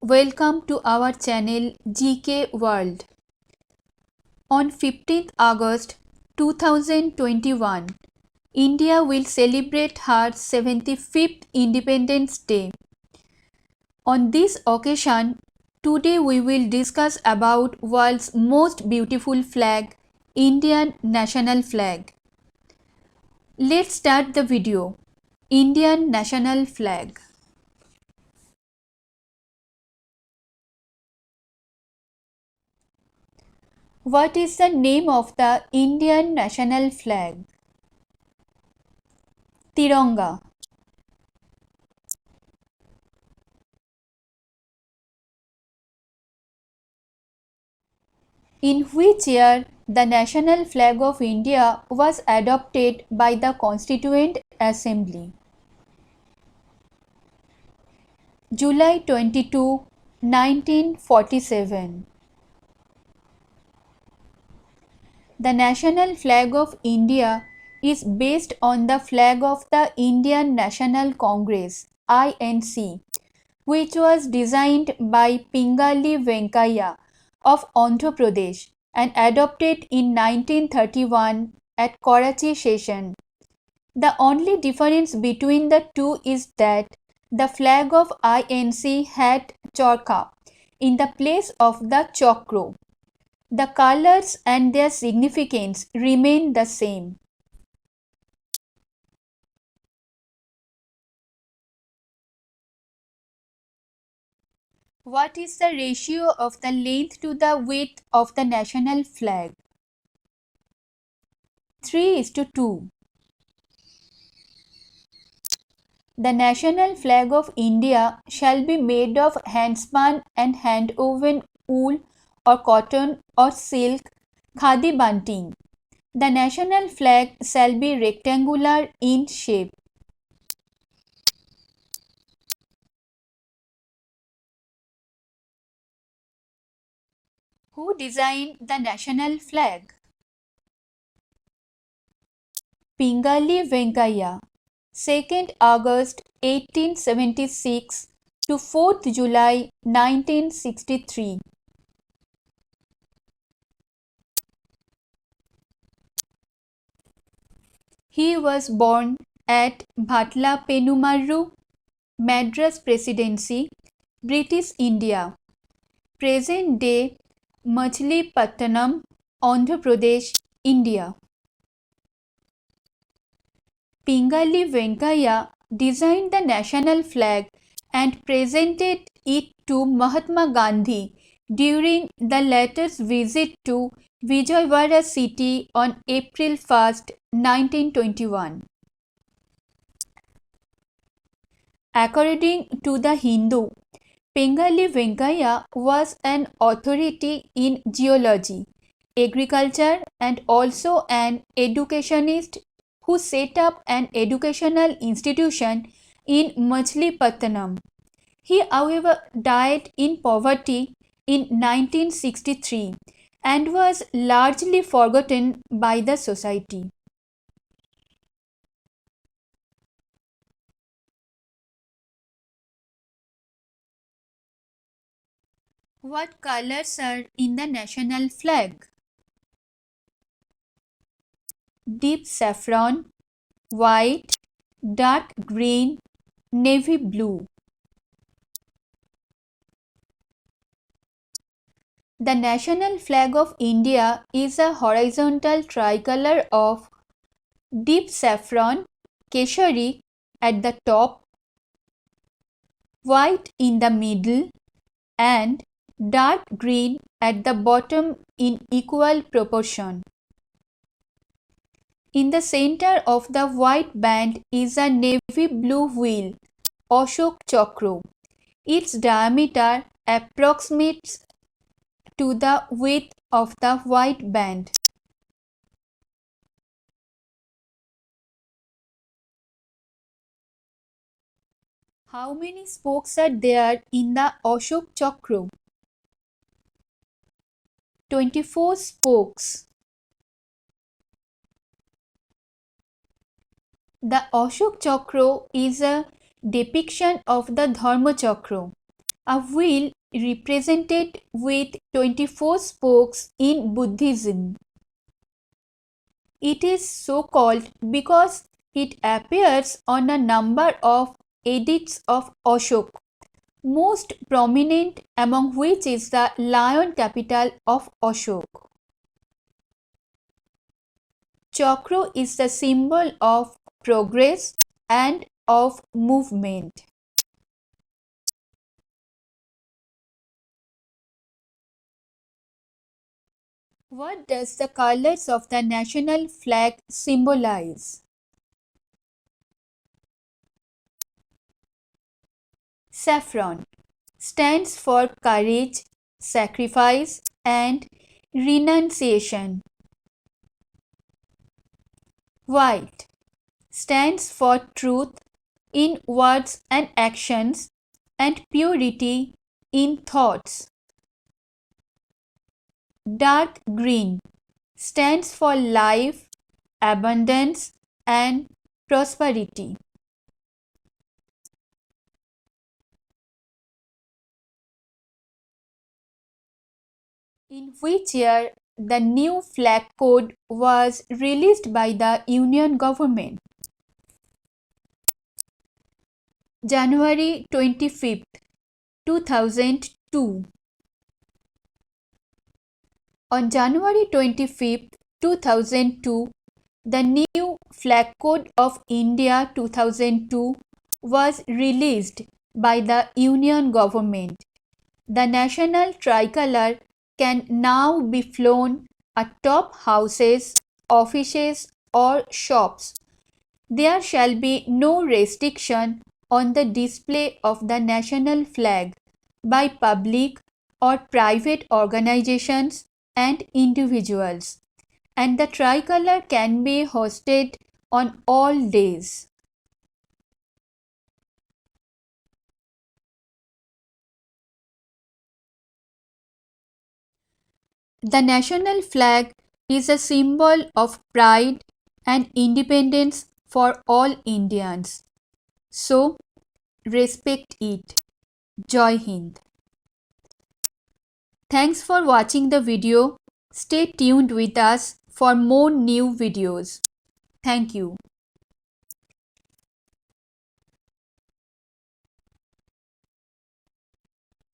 Welcome to our channel GK World. On 15th August 2021, India will celebrate her 75th Independence Day. On this occasion, today we will discuss about world's most beautiful flag, Indian national flag. Let's start the video. Indian national flag. What is the name of the Indian national flag? Tiranga. In which year the national flag of India was adopted by the Constituent Assembly? July 22, 1947. The national flag of India is based on the flag of the Indian National Congress (INC), which was designed by Pingali Venkaiah of Andhra Pradesh and adopted in 1931 at Karachi session. The only difference between the two is that the flag of INC had charkha in the place of the chakro. The colors and their significance remain the same. What is the ratio of the length to the width of the national flag? 3:2. The national flag of India shall be made of handspun and hand-woven wool or cotton or silk khadi bunting. The national flag shall be rectangular in shape. Who designed the national flag? Pingali Venkaiah, 2nd August 1876 to 4th July 1963. He was born at Bhatla Penumarru, Madras Presidency, British India. Present day Machilipattanam, Andhra Pradesh, India. Pingali Venkaiah designed the national flag and presented it to Mahatma Gandhi during the latter's visit to Vijayawada city on April 1, 1921. According to the Hindu, Pingali Venkaiah was an authority in geology, agriculture and also an educationist who set up an educational institution in Machilipattanam. He, however, died in poverty in 1963 and was largely forgotten by the society. What colors are in the national flag? Deep saffron, white, dark green, navy blue. The national flag of India is a horizontal tricolor of deep saffron, keshari at the top, white in the middle, and dark green at the bottom in equal proportion. In the center of the white band is a navy blue wheel, Ashok Chakra. Its diameter approximates to the width of the white band. How many spokes are there in the Ashok Chakra? 24 spokes. The Ashok Chakra is a depiction of the Dharma Chakra. A wheel represented with 24 spokes in Buddhism. It is so called because it appears on a number of edicts of Ashok, most prominent among which is the lion capital of Ashok. Chakra is the symbol of progress and of movement. What does the colors of the national flag symbolize? Saffron stands for courage, sacrifice, and renunciation. White stands for truth in words and actions and purity in thoughts. Dark green stands for life, abundance, and prosperity. In which year the new flag code was released by the Union government? January 25th, 2002. On January 25th, 2002, the new Flag Code of India 2002 was released by the Union government. The national tricolour can now be flown atop houses, offices, or shops. There shall be no restriction on the display of the national flag by public or private organizations and individuals, and the tricolour can be hoisted on all days. The national flag is a symbol of pride and independence for all Indians. So, respect it. Jai Hind. Thanks for watching the video. Stay tuned with us for more new videos. Thank you.